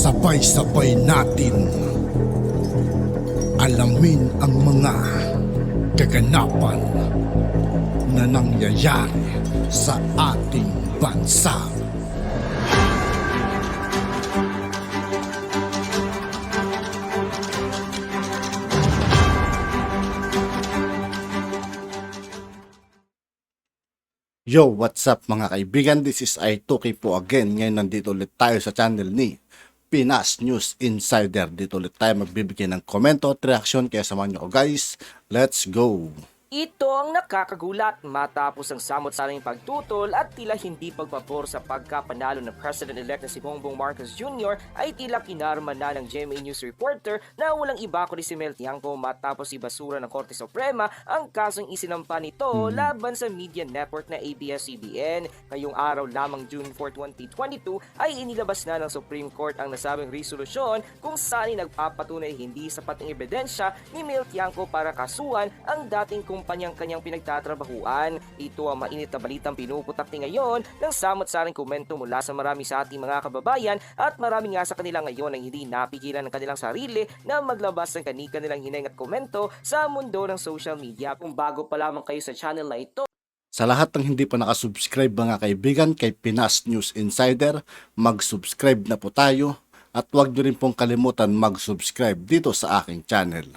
Sabay-sabay natin alamin ang mga kaganapan na nangyayari sa ating bansa. Yo, what's up mga kaibigan? This is I2K po again. Ngayon nandito ulit tayo sa channel ni Pinas News Insider. Dito ulit tayo magbibigay ng komento at reaksyon. Kaya samahan nyo ko guys. Let's go! Ito ang nakakagulat matapos ang samot-saring pagtutol at tila hindi pagpapor sa pagkapanalo ng President-elect na si Bongbong Marcos Jr. ay tila kinarma na ng GMA News reporter na walang iba kundi si Mel Tiangco matapos ibasura ng Korte Suprema ang kasong isinampa nito laban sa media network na ABS-CBN. Ngayong araw lamang June 4, 2022 ay inilabas na ng Supreme Court ang nasabing resolusyon kung saan nagpapatunay hindi sapat ang ebidensya ni Mel Tiangco para kasuhan ang dating kumpanyang kanyang pinagtatrabahuan. Ito ang mainit na balitang pinuputak ni ngayon ng samot-saring komento mula sa marami sa ating mga kababayan at marami nga sa kanila ngayon ang hindi napigilan ng kanilang sarili na maglabas ng kanilang hineng at komento sa mundo ng social media. Kung bago pa lamang kayo sa channel na ito, Sa lahat ng hindi pa nakasubscribe mga kaibigan kay Pinas News Insider, mag-subscribe na po tayo at huwag nyo rin pong kalimutan mag-subscribe dito sa aking channel.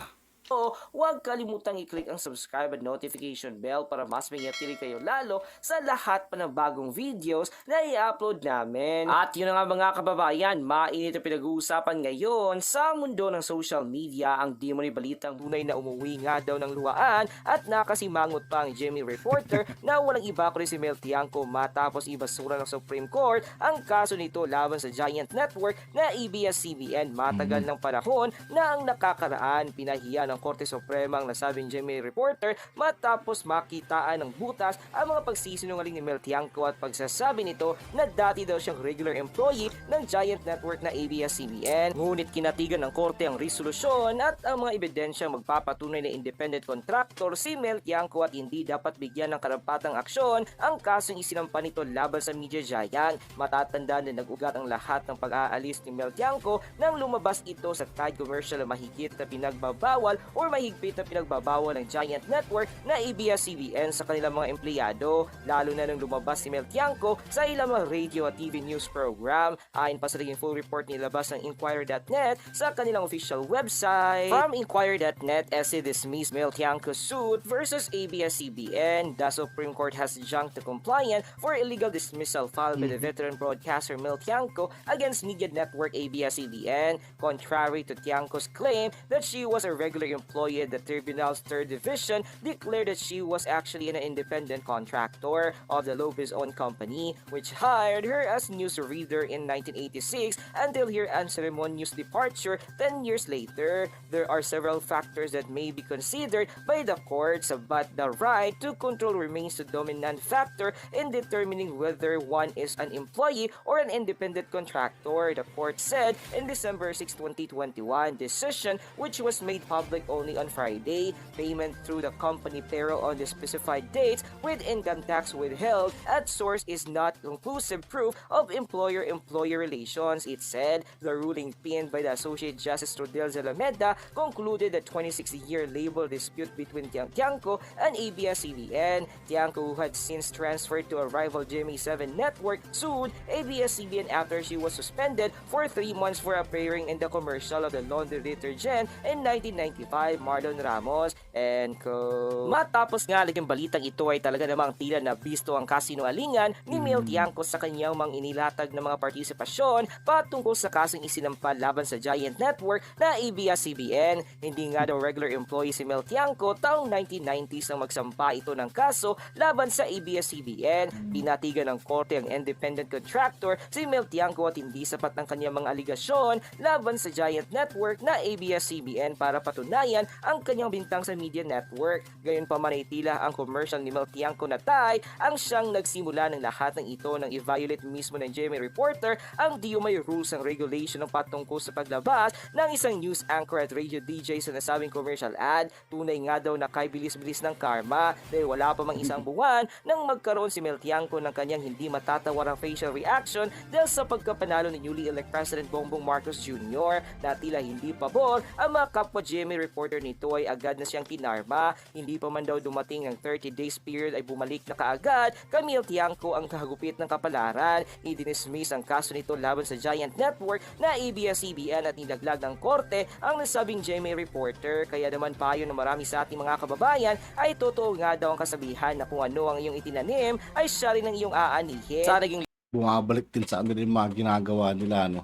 huwag kalimutang i-click ang subscribe at notification bell para mas mangyatili kayo lalo sa lahat pa ng bagong videos na i-upload namin. At yun nga mga kababayan, mainit na pinag-uusapan ngayon sa mundo ng social media ang di mo ni balitang tunay na umuwi nga daw ng luhaan at nakasimangot pa ang GMA reporter na walang iba kundi si Mel Tiangco matapos ibasura ng Supreme Court ang kaso nito laban sa giant network na ABS-CBN. Matagal ng panahon na ang nakakaraan pinahiya ng Korte Suprema ang nasabing GMA reporter matapos makitaan ng butas ang mga pagsisinungaling ni Mel Tiangco at pagsasabi nito na dati daw siyang regular employee ng giant network na ABS-CBN. Ngunit kinatigan ng Korte ang resolusyon at ang mga ebidensya magpapatunay na independent contractor si Mel Tiangco at hindi dapat bigyan ng karampatang aksyon ang kasong isinampa nito laban sa media giant. Matatandaan na nag-ugat ang lahat ng pag-aalis ni Mel Tiangco nang lumabas ito sa Tide Commercial na mahigit na pinagbabawal or mahigpit na pinagbabawal ng giant network na ABS-CBN sa kanilang mga empleyado, lalo na nang lumabas si Mel Tiangco sa ilang mga radio at TV news program. Ayon pa sa naging full report nilabas ng Inquirer.net sa kanilang official website. From Inquirer.net, essay dismissed Mel Tiangco's suit versus ABS-CBN. The Supreme Court has junked the compliant for illegal dismissal filed by the veteran broadcaster Mel Tiangco against media network ABS-CBN. Contrary to Tiangco's claim that she was a regular employee, the tribunal's third division declared that she was actually an independent contractor of the Lopez-owned company, which hired her as newsreader in 1986 until her unceremonious departure 10 years later. There are several factors that may be considered by the courts, but the right to control remains the dominant factor in determining whether one is an employee or an independent contractor, the court said in December 6, 2021 decision, which was made public only on Friday. Payment through the company payroll on the specified dates with income tax withheld at source is not conclusive proof of employer-employer relations, it said. The ruling penned by the Associate Justice Rodel Zalameda concluded the 26-year labor dispute between Tiangco and ABS-CBN. Tiangco, who had since transferred to a rival GMA7 network, sued ABS-CBN after she was suspended for 3 months for appearing in the commercial of the laundry detergent in 1995, Marlon Ramos and co. Matapos nga naging balitang ito ay talaga namang tila na bisto ang kasinungalingan ni Mel Tiangco sa kanyang mga inilatag na mga partisipasyon patungkol sa kasong isinampa laban sa giant network na ABS-CBN. Hindi nga daw regular employee si Mel Tiangco, taong 1990s nang magsampa ito ng kaso laban sa ABS-CBN. Pinatigan ng korte ang independent contractor si Mel Tiangco at hindi sapat ang kanyang mga aligasyon laban sa giant network na ABS-CBN para patunayan kababayan ang kanyang bintang sa media network. Gayon pa man ay tila ang commercial ni Mel Tiangco na Tay ang siyang nagsimula ng lahat ng ito nang i-violate mismo ng GMA reporter ang DOMA rules and regulation ng patungkol sa paglabas ng isang news anchor at radio DJ sa nasabing commercial ad. Tunay nga daw na kay bilis-bilis ng karma dahil wala pa mang isang buwan nang magkaroon si Mel Tiangco ng kanyang hindi matatawarang facial reaction dahil sa pagkapanalo ni newly elect President Bongbong Marcos Jr. na tila hindi pabor ang mga kapwa GMA reporter nito ay agad na siyang kinarma. Hindi pa man daw dumating ang 30 days period ay bumalik na kaagad kay Mel Tiangco ang kahagupit ng kapalaran. Idinismiss ang kaso nito laban sa Giant Network na ABS-CBN at nilaglag ng korte ang nasabing GMA reporter. Kaya naman payo ng marami sa ating mga kababayan ay totoo nga daw ang kasabihan na kung ano ang iyong itinanim ay siya rin ang iyong aanihin. Sa naging Bumabalik din sa ano rin mga ginagawa nila, no?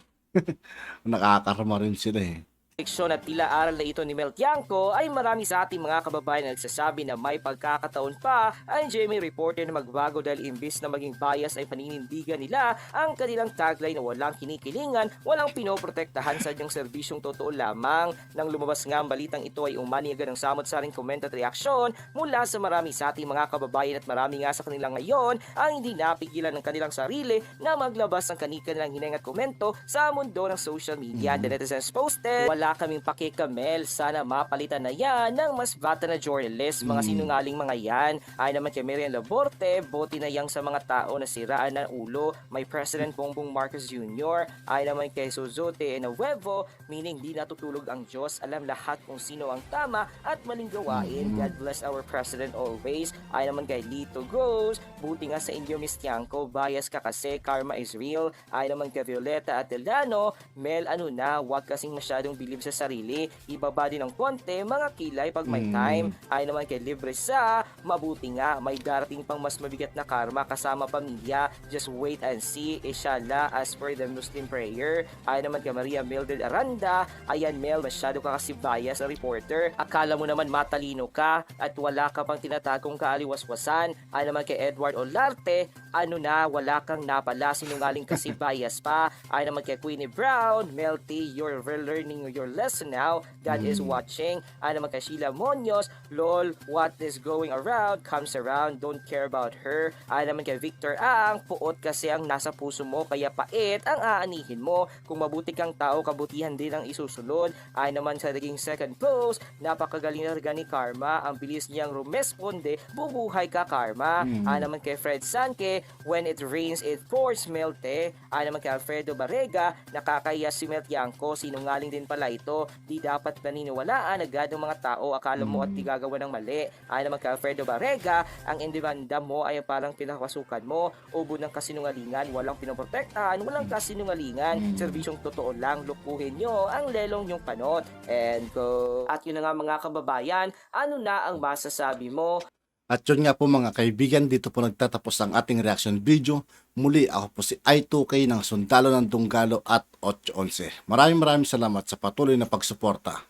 Nakakarma rin sila eh. leksyon at tila aral na ito ni Mel Tiangco ay marami sa ating mga kababayan na nagsasabi na may pagkakataon pa ang GMA reporter na magbago dahil imbis na maging bias ay paninindigan nila ang kanilang tagline na walang kinikilingan, walang pinoprotektahan sa diyang serbisyong totoo lamang. Nang lumabas nga ang balitang ito ay umani agad ng samot-saring komento at reaksyon mula sa marami sa ating mga kababayan at marami nga sa kanila ngayon ang hindi napigilan ng kanilang sarili na maglabas ng kanilang hineng at komento sa mundo ng social media. The netizens posted, wala kaming pakikamel, sana mapalitan na yan ng mas bata na journalist, mga sinungaling mga yan. Ay naman kay Miriam Laborte, bote na yang sa mga tao na siraan ng ulo, may President Bongbong Marcos Jr. Ay naman kay Suzote Enahuevo, meaning di natutulog ang Diyos, alam lahat kung sino ang tama at maling gawain. God bless our President always. Ay naman kay Lito Goes, buti nga sa inyo Miss Tiangco, bias ka kasi, karma is real. Ay naman kay Violeta Atelano, Mel ano na, wag kasing masyadong bilib sa sarili, ibaba din ng konti mga kilay pag may time. Ay naman kay Libre sa, mabuti nga, may darating pang mas mabigat na karma kasama pamilya, just wait and see, inshallah, as per the Muslim prayer. Ay naman kay Maria Mildred Aranda, ayan Mel, masyado ka kasi bias sa reporter, akala mo naman matalino ka at wala ka pang tinatagong kaaliwaswasan. Ay naman kay Edward Olarte, ano na, wala kang napala, sinungaling kasi bias pa. Ay naman kay Queenie Brown, Mel T, you're learning your lesson now, God is watching. Ay naman kay Sheila Munoz, lol, what is going around comes around, don't care about her. Ay naman kay Victor Ang, puot kasi ang nasa puso mo kaya pait ang aanihin mo, kung mabuti kang tao kabutihan din ang isusunod. Ay naman sa naging second post, napakagaling na ni Karma, ang bilis niyang rumesponde, bubuhay ka Karma. Ay naman kay Fred Sanke, when it rains it pours, Melte. Ay naman kay Alfredo Barrega, nakakaya si Mel Tiangco, sinungaling din pala ito, di dapat naniniwalaan agad ng mga tao, akala mo at di gagawa ng mali. Ay naman kay Alfredo Barrega, ang indemanda mo ay parang pinakasukan mo, ubo ng kasinungalingan, walang pinoprotektahan, walang kasinungalingan, serbisyong totoo lang, lupuhin nyo ang lelong yung panot. And go. At yun na nga mga kababayan, ano na ang masasabi mo? At yun nga po mga kaibigan, dito po nagtatapos ang ating reaction video. Muli ako po si I2K ng Sundalo ng Dunggalo at 811. Maraming salamat sa patuloy na pagsuporta.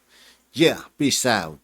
Yeah, peace out.